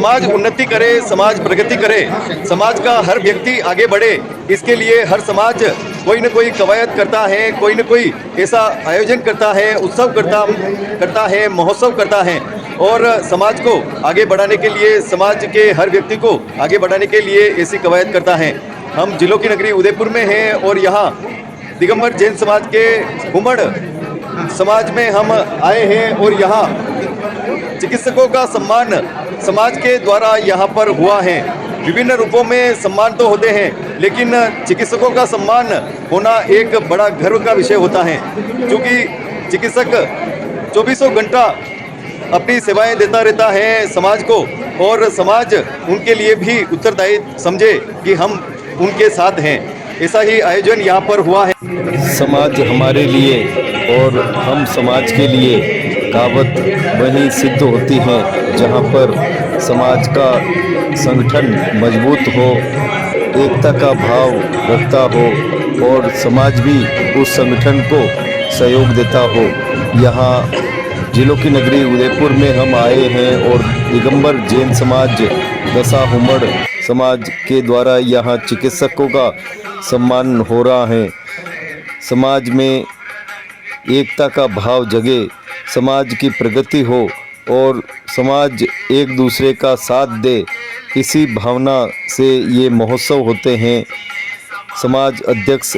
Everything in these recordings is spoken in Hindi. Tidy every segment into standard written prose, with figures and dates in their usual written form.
समाज उन्नति करे, समाज प्रगति करे, समाज का हर व्यक्ति आगे बढ़े, इसके लिए हर समाज कोई न कोई कवायद करता है, कोई न कोई ऐसा आयोजन करता है, उत्सव करता है, महोत्सव करता है और समाज को आगे बढ़ाने के लिए, समाज के हर व्यक्ति को आगे बढ़ाने के लिए ऐसी कवायद करता है। हम जिलों की नगरी उदयपुर में हैं और यहाँ दिगंबर जैन समाज के हुमड़ समाज में हम आए हैं और यहाँ चिकित्सकों का सम्मान समाज के द्वारा यहाँ पर हुआ है। विभिन्न रूपों में सम्मान तो होते हैं, लेकिन चिकित्सकों का सम्मान होना एक बड़ा गर्व का विषय होता है, क्योंकि चिकित्सक 24 घंटा अपनी सेवाएं देता रहता है समाज को और समाज उनके लिए भी उत्तरदायी समझे कि हम उनके साथ हैं। ऐसा ही आयोजन यहाँ पर हुआ है। समाज हमारे लिए और हम समाज के लिए कहावत वहीं सिद्ध होती है जहाँ पर समाज का संगठन मजबूत हो, एकता का भाव रखता हो और समाज भी उस संगठन को सहयोग देता हो। यहाँ जिलों की नगरी उदयपुर में हम आए हैं और दिगंबर जैन समाज दशा हुमड़ समाज के द्वारा यहाँ चिकित्सकों का सम्मान हो रहा है। समाज में एकता का भाव जगे, समाज की प्रगति हो और समाज एक दूसरे का साथ दे, इसी भावना से ये महोत्सव होते हैं। समाज अध्यक्ष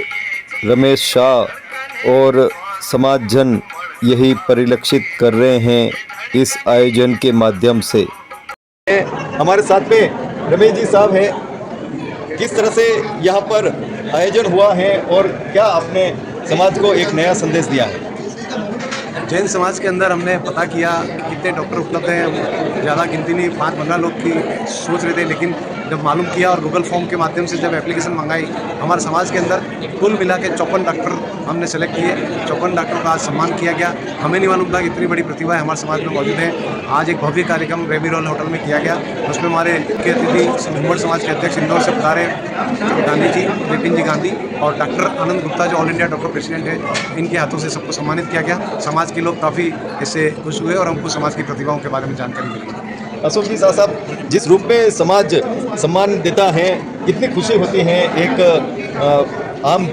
रमेश शाह और समाज जन यही परिलक्षित कर रहे हैं इस आयोजन के माध्यम से। हमारे साथ में रमेश जी साहब हैं। किस तरह से यहाँ पर आयोजन हुआ है और क्या आपने समाज को एक नया संदेश दिया है? जैन समाज के अंदर हमने पता किया कितने डॉक्टर उपलब्ध हैं, ज़्यादा गिनती नहीं, 5-15 लोग की सोच रहे थे, लेकिन जब मालूम किया और गूगल फॉर्म के माध्यम से जब एप्लीकेशन मंगाई, हमारे समाज के अंदर कुल मिला के 54 डॉक्टर हमने सेलेक्ट किए। 54 डॉक्टरों का आज सम्मान किया गया। हमें नहीं मालूम था कि इतनी बड़ी प्रतिभा हमारे समाज में मौजूद है। आज एक भव्य कार्यक्रम रेमी रॉयल होटल में किया गया, उसमें हमारे मुख्य अतिथि हुमड़ समाज के अध्यक्ष इंदौर से पधारे गांधी जी, विपिन जी गांधी और डॉक्टर आनंद गुप्ता जो ऑल इंडिया डॉक्टर प्रेसिडेंट है, इनके हाथों से सबको सम्मानित किया गया। समाज के लोग काफ़ी इससे खुश हुए और हमको समाज की प्रतिभाओं के बारे में जानकारी मिली। अशोक जी साहब, जिस रूप में समाज सम्मान देता है, कितनी खुशी होती है एक आम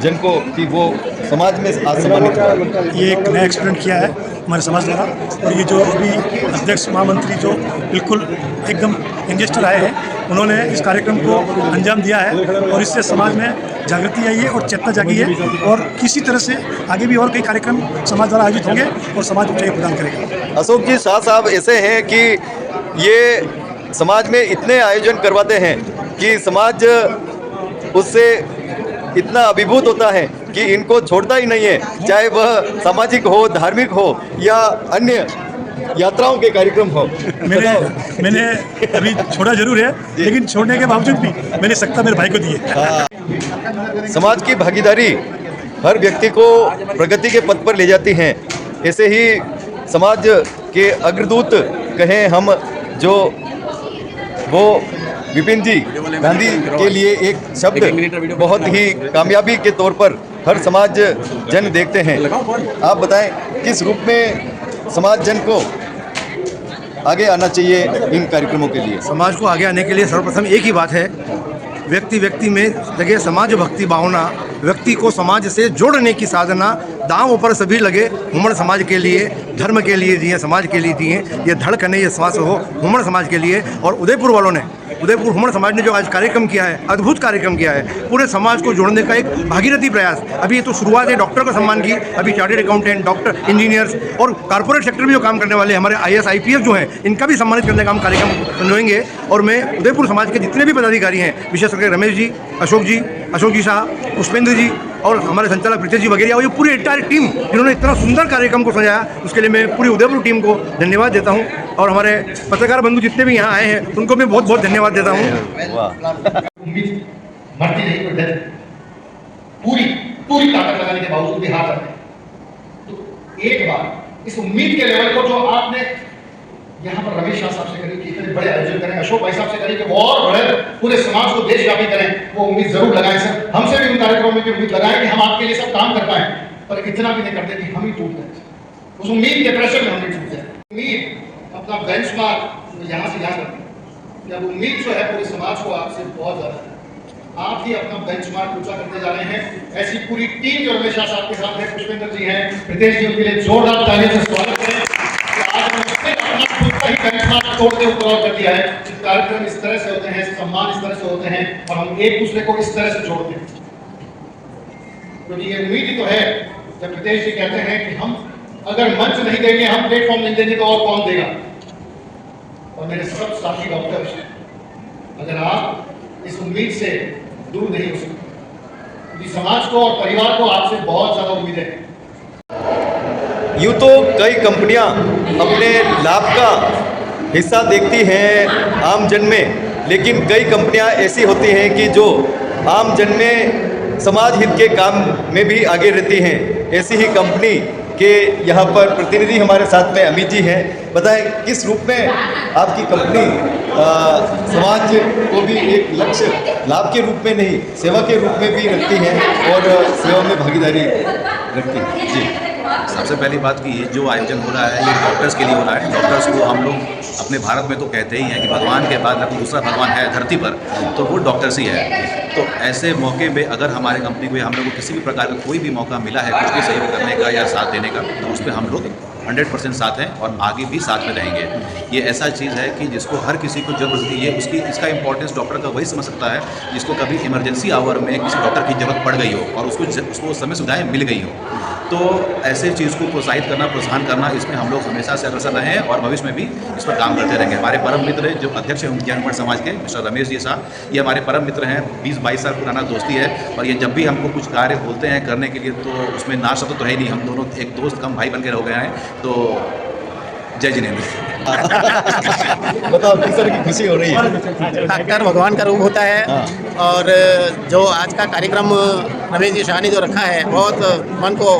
जन को कि वो समाज में आज सम्मानित हुआ। ये एक नया एक्सपेरिमेंट किया है हमारे समाज द्वारा और ये जो अभी अध्यक्ष महामंत्री जो बिल्कुल एकदम यंगस्टर आए हैं, उन्होंने इस कार्यक्रम को अंजाम दिया है और इससे समाज में जागृति आई है और चेतना जागी है और किसी तरह से आगे भी और कई कार्यक्रम समाज द्वारा आयोजित होंगे और समाज ऊंचाई प्रदान करेगा। अशोक जी शाह साहब ऐसे हैं कि ये समाज में इतने आयोजन करवाते हैं कि समाज उससे इतना अभिभूत होता है कि इनको छोड़ता ही नहीं है, चाहे वह सामाजिक हो, धार्मिक हो या अन्य यात्राओं के कार्यक्रम हो। मैंने अभी छोड़ा जरूर है, लेकिन छोड़ने के बावजूद भी मैंने सत्ता मेरे भाई को दी है। समाज की भागीदारी हर व्यक्ति को प्रगति के पथ पर ले जाती है। ऐसे ही समाज के अग्रदूत कहें हम, जो वो विपिन जी गांधी के लिए एक शब्द बहुत ही कामयाबी के तौर पर हर समाज जन देखते हैं। आप बताएं किस रूप में समाज जन को आगे आना चाहिए इन कार्यक्रमों के लिए? समाज को आगे आने के लिए सर्वप्रथम एक ही बात है, व्यक्ति में जगह समाज भक्ति भावना, व्यक्ति को समाज से जोड़ने की साधना, दांव पर सभी लगे हुमड़ समाज के लिए, धर्म के लिए जिए, समाज के लिए जिए, ये धड़कने ये श्वास हो हुमड़ समाज के लिए। और उदयपुर वालों ने, उदयपुर हुमड़ समाज ने जो आज कार्यक्रम किया है, अद्भुत कार्यक्रम किया है, पूरे समाज को जोड़ने का एक भागीरथी प्रयास। अभी ये तो शुरुआत है, डॉक्टर का सम्मान की, अभी चार्टर्ड अकाउंटेंट, डॉक्टर, इंजीनियर्स और कॉर्पोरेट सेक्टर में जो काम करने वाले हमारे IAS IPS जो हैं, इनका भी सम्मानित करने का हम कार्यक्रम संजोएंगे। और मैं उदयपुर समाज के जितने भी पदाधिकारी हैं, विशेष करके रमेश जी, अशोक जी शाह, पुष्पेंद्र जी और हमारे संचालक प्रीतेश जी वगैरह और ये पूरी एंटायर टीम जिन्होंने इतना सुंदर कार्यक्रम को सजाया, उसके लिए मैं पूरी उदयपुर टीम को धन्यवाद देता हूं। और हमारे पत्रकार बंधु जितने भी यहाँ आए हैं, उनको मैं बहुत बहुत धन्यवाद देता हूँ। उम्मीद मरती नहीं तो डर, पूरी ताकत लगाने के बावजूद भी हार जाते हैं। तो एक बार इस उम्मीद के लेवल को जो आपने यहाँ पर रमेश शाह साहब से करी कि इतने बड़े आयोजन करें, अशोक भाई साहब से करी कि वो और बड़े पूरे समाज को देशव्यापी करें, वो उम्मीद जरूर लगाएं सर। हमसे भी उन कार्यक्रमों में उम्मीद लगाएं कि हम आपके लिए सब काम कर पाएं, पर इतना भी नहीं करते कि हम ही टूट जाए। उस उम्मीद के प्रेशर में हम नहीं टूट जाए। उम्मीद अपना बेंचमार्क यहाँ से यहाँ करते हैं। कि अब उम्मीद जो है पूरे समाज को आपसे बहुत ज़्यादा है। आप ही अपना बेंचमार्क ऊंचा करते जा रहे हैं। ऐसी पूरी टीम जो हमेशा साथ के साथ है, पुष्पेंद्र जी हैं, प्रीतेश जी, उनके लिए जोरदार तालियों से स्वागत करें कि आज उन्होंने अपना खुद का ही बेंचमार्क तोड़ते ऊपर और कर दिया है। कार्यक्रम इस तरह से होते हैं, सम्मान इस तरह से होते हैं और हम एक दूसरे को इस तरह से जोड़ते हैं। क्योंकि ये उम्मीद ही तो है जब प्रीतेश जी कहते हैं कि हम अगर मंच नहीं देंगे, हम प्लेटफॉर्म नहीं देंगे तो और कौन देगा। और मेरे सब साथी डॉक्टर्स, अगर आप इस उम्मीद से दूर नहीं हो सकते, क्योंकि समाज को और परिवार को आपसे बहुत ज्यादा उम्मीद है। यूँ तो कई कंपनियां अपने लाभ का हिस्सा देखती हैं आम जन में, लेकिन कई कंपनियां ऐसी होती हैं कि जो आम जन में समाज हित के काम में भी आगे रहती हैं। ऐसी ही कंपनी के यहाँ पर प्रतिनिधि हमारे साथ में अमित जी हैं। बताएं किस रूप में आपकी कंपनी समाज को भी एक लक्ष्य लाभ के रूप में नहीं, सेवा के रूप में भी रखती है और सेवा में भागीदारी रखती है। जी, सबसे पहली बात कि ये जो आयोजन हो रहा है ये डॉक्टर्स के लिए हो रहा है। डॉक्टर्स को हम लोग अपने भारत में तो कहते ही हैं कि भगवान के बाद अगर दूसरा भगवान है धरती पर तो वो डॉक्टर्स ही है। तो ऐसे मौके पे अगर हमारे कंपनी को या हम लोग को किसी भी प्रकार का कोई भी मौका मिला है कुछ भी सहयोग करने का या साथ देने का, तो उस पर हम लोग 100% साथ हैं और आगे भी साथ में रहेंगे। ये ऐसा चीज़ है कि जिसको हर किसी को जरूरत होती है, इसका इंपॉर्टेंस डॉक्टर का वही समझ सकता है जिसको कभी इमरजेंसी आवर में किसी डॉक्टर की ज़रूरत पड़ गई हो और उसको उस समय सुविधाएँ मिल गई हो। तो ऐसे चीज़ को प्रोत्साहित करना, प्रोत्साहन करना, इसमें हम लोग हमेशा से अग्रसर रहे हैं और भविष्य में भी इस पर काम करते रहेंगे। हमारे परम मित्र जो अध्यक्ष हैं जैन समाज के मिस्टर रमेश जी साहब, ये हमारे परम मित्र हैं, 20-22 साल पुराना दोस्ती है और ये जब भी हमको कुछ कार्य बोलते हैं करने के लिए तो उसमें ना शब्द तो है ही नहीं। हम दोनों एक दोस्त कम भाई बन के हो गए हैं। तो जय जिनेंद्र। बताओ किस तरह की खुशी हो रही है? डॉक्टर भगवान का रूप होता है और जो आज का कार्यक्रम रमेश जी शाह ने जो रखा है बहुत मन को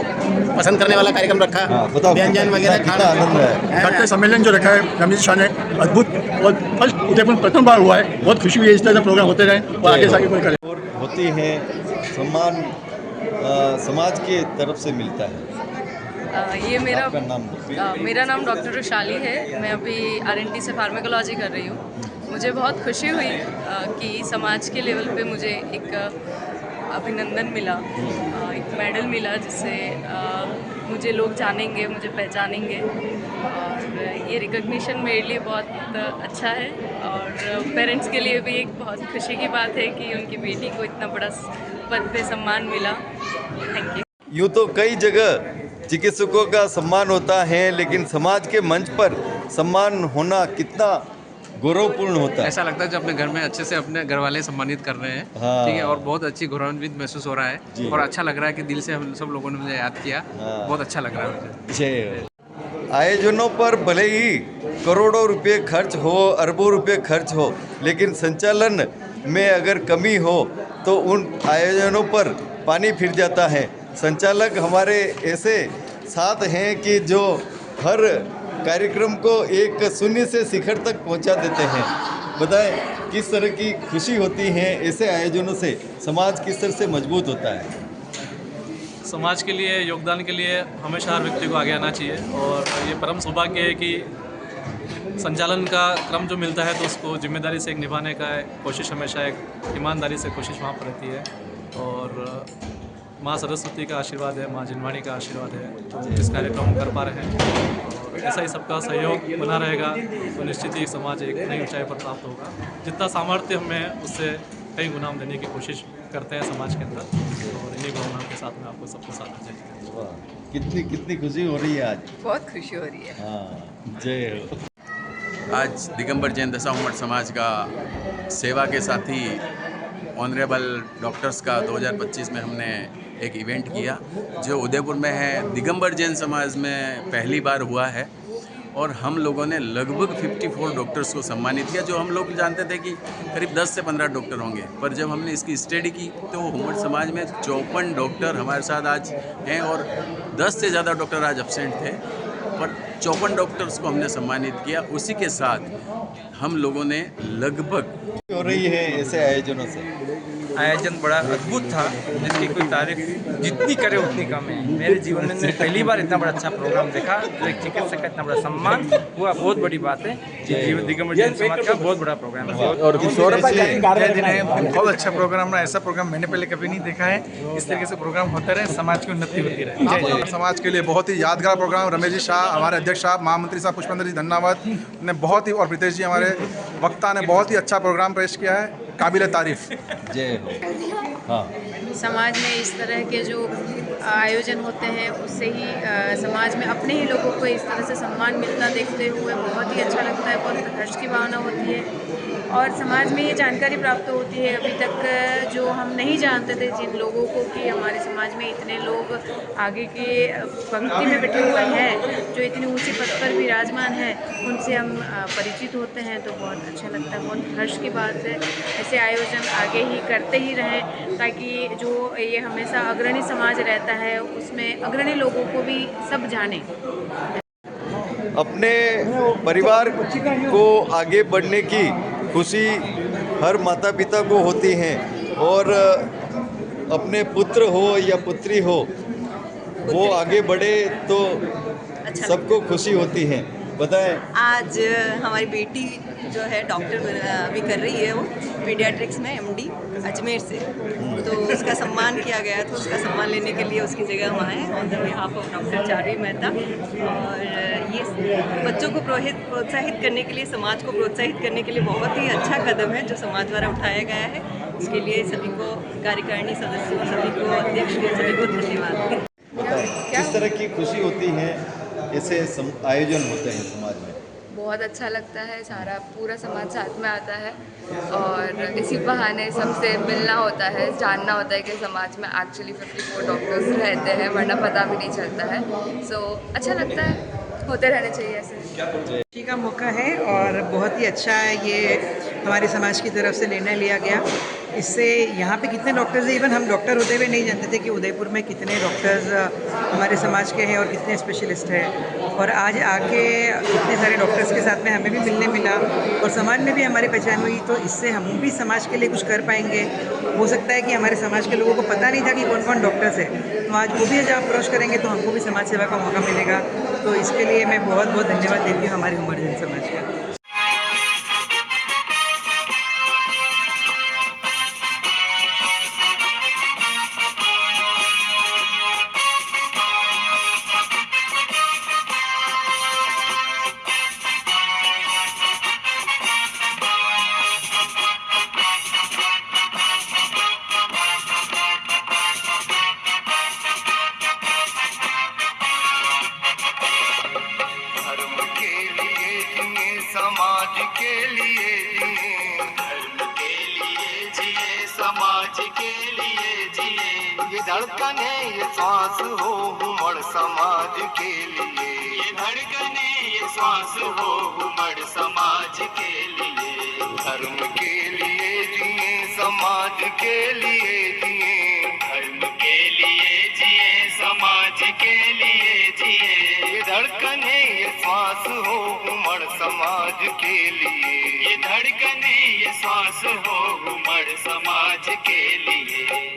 पसंद करने वाला कार्यक्रम रखा। बताओ व्यंजन वगैरह कितना आनंद है। डॉक्टर सम्मेलन जो रखा है रमेश शाह ने, अद्भुत और फर्स्ट उदयपुर प्रथम बार हुआ है। बहुत खुशी हुई है, इस तरह से प्रोग्राम होते रहे और आगे से आगे कोई करे। और होती है सम्मान समाज के तरफ से मिलता है। ये आपका नाम मेरा नाम डॉक्टर रुशाली है। मैं अभी RNT से फार्माकोलॉजी कर रही हूँ। मुझे बहुत खुशी हुई कि समाज के लेवल पे मुझे एक अभिनंदन मिला, एक मेडल मिला जिससे मुझे लोग जानेंगे, मुझे पहचानेंगे और ये रिकग्निशन मेरे लिए बहुत अच्छा है और पेरेंट्स के लिए भी एक बहुत खुशी की बात है कि उनकी बेटी को इतना बड़ा पद पे सम्मान मिला। Thank you. यूँ तो कई जगह चिकित्सकों का सम्मान होता है, लेकिन समाज के मंच पर सम्मान होना कितना गौरवपूर्ण होता है। ऐसा लगता है जब अपने घर में अच्छे से अपने घर वाले सम्मानित कर रहे हैं। हाँ। ठीक है, और बहुत अच्छी गौरवान्वित महसूस हो रहा है और अच्छा लग रहा है कि दिल से हम सब लोगों ने मुझे याद किया। हाँ। बहुत अच्छा लग रहा है मुझे। जय। आयोजनों पर भले ही करोड़ों रुपए खर्च हो, अरबों रुपए खर्च हो, लेकिन संचालन में अगर कमी हो तो उन आयोजनों पर पानी फिर जाता है। संचालक हमारे ऐसे साथ हैं कि जो हर कार्यक्रम को एक शून्य से शिखर तक पहुंचा देते हैं। बताएं किस तरह की खुशी होती है ऐसे आयोजनों से? समाज किस तरह से मजबूत होता है? समाज के लिए योगदान के लिए हमेशा हर व्यक्ति को आगे आना चाहिए और ये परम सौभाग्य है कि संचालन का क्रम जो मिलता है तो उसको जिम्मेदारी से एक निभाने का कोशिश, हमेशा एक ईमानदारी से कोशिश वहाँ पर रहती है और माँ सरस्वती का आशीर्वाद है, माँ जिनवाणी का आशीर्वाद है, तो इस कार्यक्रम को कर पा रहे हैं और ऐसा ही सबका सहयोग बना रहेगा तो निश्चित ही समाज एक नई ऊंचाई पर प्राप्त होगा। जितना सामर्थ्य हमें उससे कई गुना हम देने की कोशिश करते हैं समाज के अंदर और इन्हीं भावनाओं के साथ में आपको सबके साथ कितनी कितनी खुशी हो रही है आज? बहुत खुशी हो रही है। हाँ, जय हो। आज दिगंबर जैन दशा उमड़ समाज का सेवा के साथी ऑनरेबल डॉक्टर्स का 2025 में हमने एक इवेंट किया जो उदयपुर में है। दिगंबर जैन समाज में पहली बार हुआ है और हम लोगों ने लगभग 54 डॉक्टर्स को सम्मानित किया। जो हम लोग जानते थे कि करीब 10 से 15 डॉक्टर होंगे, पर जब हमने इसकी स्टडी की तो उमड़ समाज में 54 डॉक्टर हमारे साथ आज हैं और 10 से ज़्यादा डॉक्टर आज एब्सेंट थे, पर 54 डॉक्टर्स को हमने सम्मानित किया। उसी के साथ हम लोगों ने लगभग हो रही है ऐसे आयोजनों से? आयोजन बड़ा अद्भुत था, जिसकी कोई तारीफ जितनी करे उतनी कम है। मेरे जीवन में पहली बार इतना बड़ा अच्छा प्रोग्राम देखा, तो एक चिकित्सक का इतना बड़ा सम्मान हुआ, बहुत बड़ी बात है। दिगंबर जैन समाज का बहुत बड़ा प्रोग्राम है और बहुत अच्छा प्रोग्राम रहा। ऐसा प्रोग्राम मैंने पहले कभी नहीं देखा है। इस तरीके से प्रोग्राम होता रहे, समाज की उन्नति होती रहे। समाज के लिए बहुत ही यादगार प्रोग्राम। रमेश जी शाह, हमारे अध्यक्ष साहब, महामंत्री साहब पुष्पेंद्र जी धन्यवाद ने बहुत ही, और प्रीतेश जी हमारे वक्ता ने बहुत ही अच्छा प्रोग्राम पेश किया है, काबिल तारीफ। जय हो। हाँ, समाज में इस तरह के जो आयोजन होते हैं उससे ही समाज में अपने ही लोगों को इस तरह से सम्मान मिलता देखते हुए बहुत ही अच्छा लगता है, बहुत हर्ष की भावना होती है और समाज में ये जानकारी प्राप्त होती है। अभी तक जो हम नहीं जानते थे जिन लोगों को कि हमारे समाज में इतने लोग आगे के पंक्ति में बैठे हुए हैं जो इतनी ऊंची पद पर विराजमान हैं, उनसे हम परिचित होते हैं तो बहुत अच्छा लगता है, बहुत हर्ष की बात है। ऐसे आयोजन आगे ही करते ही रहें ताकि जो ये हमेशा अग्रणी समाज रहता है उसमें अग्रणी लोगों को भी सब जाने। अपने परिवार को आगे बढ़ने की खुशी हर माता पिता को होती है और अपने पुत्र हो या पुत्री हो वो आगे बढ़े तो सबको खुशी होती है। बताएं। आज हमारी बेटी जो है डॉक्टर अभी कर रही है, वो पीडियाट्रिक्स में MD अजमेर से, तो उसका सम्मान किया गया था। उसका सम्मान लेने के लिए उसकी जगह हम आए on the behalf of doctor Charvi Mehta. और ये बच्चों को प्रोत्साहित करने के लिए, समाज को प्रोत्साहित करने के लिए बहुत ही अच्छा कदम है जो समाज द्वारा उठाया गया है। इसके लिए सभी को, कार्यकारिणी सदस्यों, सभी को, अध्यक्ष को, सभी को धन्यवाद। किस तरह की खुशी होती है ऐसे आयोजन होते हैं समाज में? बहुत अच्छा लगता है, सारा पूरा समाज साथ में आता है और इसी बहाने सबसे मिलना होता है, जानना होता है कि समाज में एक्चुअली 54 डॉक्टर्स रहते हैं, वरना पता भी नहीं चलता है। सो अच्छा लगता है, होते रहने चाहिए ऐसे। खुशी का मौका है और बहुत ही अच्छा ये हमारे समाज की तरफ से निर्णय लिया गया। इससे यहाँ पे कितने डॉक्टर्स हैं, इवन हम डॉक्टर होते हुए नहीं जानते थे कि उदयपुर में कितने डॉक्टर्स हमारे समाज के हैं और कितने स्पेशलिस्ट हैं। और आज आके इतने सारे डॉक्टर्स के साथ में हमें भी मिलने मिला और समाज में भी हमारी पहचान हुई, तो इससे हम भी समाज के लिए कुछ कर पाएंगे। हो सकता है कि हमारे समाज के लोगों को पता नहीं था कि कौन कौन डॉक्टर्स है, तो आज वो भी जब अप्रोच करेंगे तो हमको भी समाज सेवा का मौका मिलेगा। तो इसके लिए मैं बहुत बहुत धन्यवाद देती हूँ हमारे उमर जैन समाज का। समाज के लिए जिए, धर्म के लिए जिए, समाज के लिए जिए। ये धड़कने ये श्वास हो उमड़ समाज के लिए, ये धड़कने ये श्वास हो उमड़ समाज के लिए। धर्म के लिए जिए, समाज के लिए जिए, धर्म के लिए जिए, समाज के लिए जिए। ये धड़कने ये श्वास हो उमड़ समाज के लिए, ये धड़कने ये श्वास हो उमड़ समाज के लिए।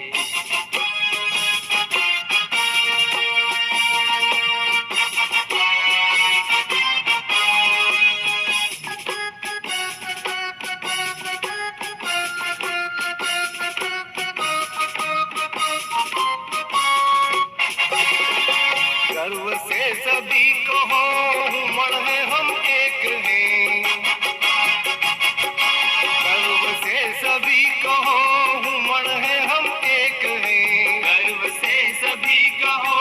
गर्व से सभी को हो उमड़ है हम एक हैं, गर्व से सभी को हो उमड़ है हम एक हैं, गर्व से सभी को हो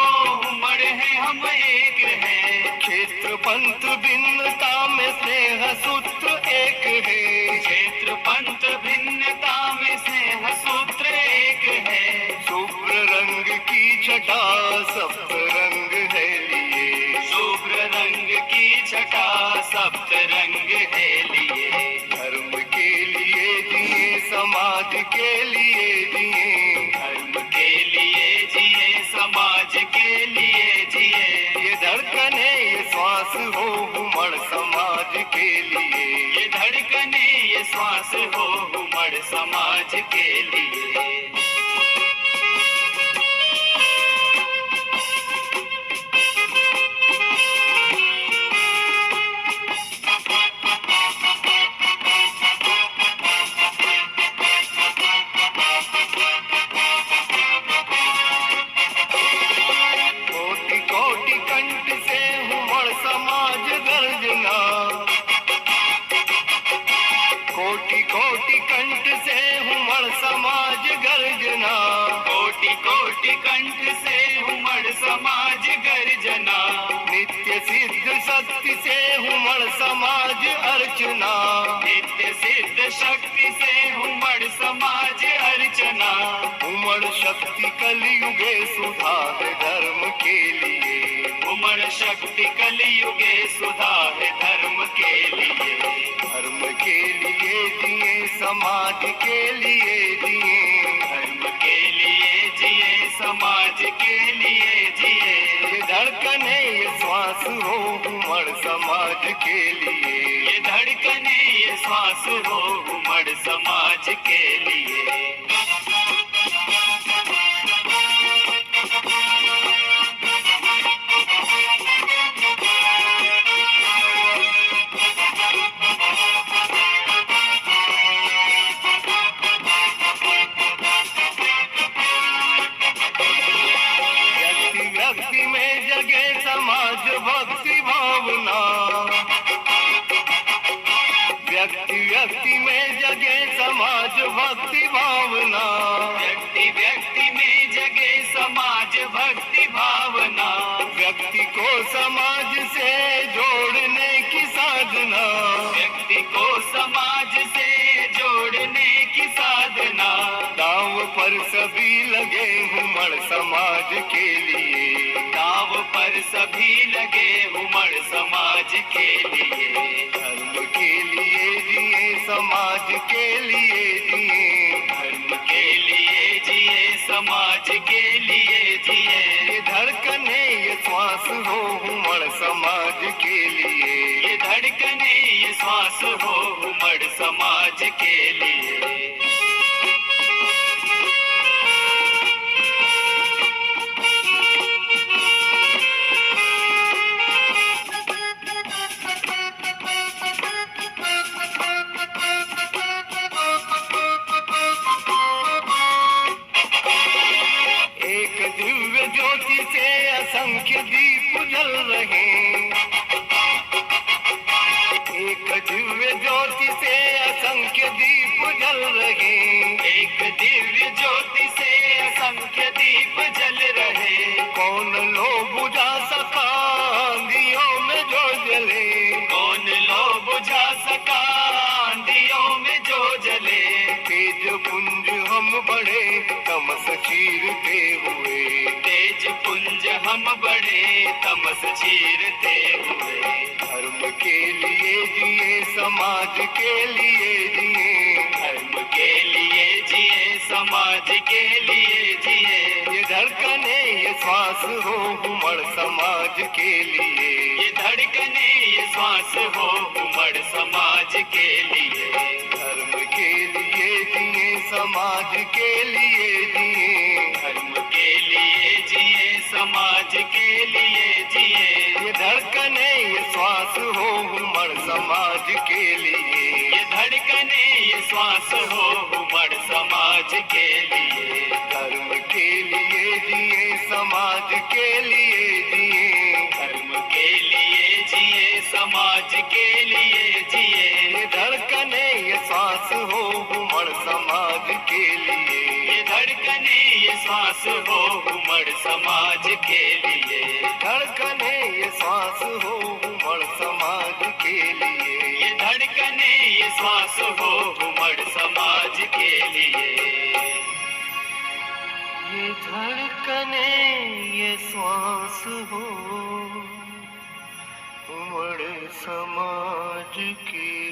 उमड़ है हम एक हैं। क्षेत्र पंथ भिन्नता में स्नेह सूत्र एक है, क्षेत्र पंथ भिन्नता में स्नेह सूत्र एक है। शुभ्र रंग की छटा सप्त रंग है लिए, शुभ्र रंग की छटा सप्त रंग है लिए। धर्म के लिए जिए, समाज के लिए जिए, धर्म के लिए जिए, समाज के लिए जिए। ये धड़कने ये श्वास हो उमड़ समाज के लिए, ये धड़कन धड़कने ये श्वास हो उमड़ समाज के लिए। कोटि कोटि कंठ से उमड़ समाज गर्जना, कोटि कोटि कंठ से उमड़ समाज गर्जना, कोटि कोटि कंठ से उमड़ समाज गर्जना, नित्य सिद्ध शक्ति से उमड़ समाज अर्चना, नित्य सिद्ध शक्ति से उमड़ समाज अर्चना, उमड़ शक्ति कलयुगे सुधा है धर्म के लिए, उमड़ शक्ति कलयुगे सुधा है धर्म के लिए, धर्म के लिए जिए समाज के लिए जिए, धर्म के लिए जिए समाज के लिए जिए, ये धड़कने ये श्वास हो उमड़ समाज के लिए, ये धड़कने ये श्वास हो उमड़ समाज के लिए। व्यक्ति व्यक्ति में जगे समाज भक्ति भावना, व्यक्ति व्यक्ति में जगे समाज भक्ति भावना, व्यक्ति व्यक्ति में जगे समाज भक्ति भावना, व्यक्ति को समाज से जोड़ने की साधना, व्यक्ति को समाज से जोड़ने की साधना, दांव पर सभी लगे उमड़ समाज के लिए, दांव पर सभी लगे उमड़ समाज के लिए, धर्म के लिए जिए समाज के लिए जिए, धर्म के लिए जिए समाज के लिए जिए, ये धड़कने ये श्वास हो उमड़ समाज के लिए, ये धड़कने ये श्वास हो उमड़ समाज के लिए। एक दिव्य ज्योति से असंख्य दीप जल रहे, एक दिव्य ज्योति से असंख्य दीप जल रहे, एक दिव्य ज्योति से असंख्य दीप जल रहे, कौन लो बुझा सका आंधियों में जो जले, कौन लो बुझा सका आंधियों में जो जले, तेज पुंज हम बढ़े तमस चीरते हुए, तेज पुंज हम बढ़े तमस चीरते हुए, धर्म के लिए जिए समाज के लिए जिए, धर्म के लिए जिए समाज के लिए जिए, ये धड़कने ये श्वास हो उमड़ समाज के लिए, ये धड़कने ये श्वास हो उमड़ समाज के लिए, धर्म के लिए जिए समाज के लिए जिए, धर्म के लिए जिए समाज के लिए जिए, ये धड़कने ये श्वास हो उमड़ समाज के लिए, ये धड़कने ये श्वास हो उमड़ समाज के लिए, धर्म के लिए जिए समाज के लिए जिए, धर्म के लिए जिए समाज के लिए जिए, ये धड़कने ये श्वास हो उमड़ समाज के लिए, ये धड़कने ये श्वास हो उमड़ समाज के लिए, धड़कने ये श्वास हो उमड़ समाज के लिए, ये धड़कने ये श्वास हो उमड़ समाज के लिए, ये धड़कने ये श्वास हो उमड़ समाज के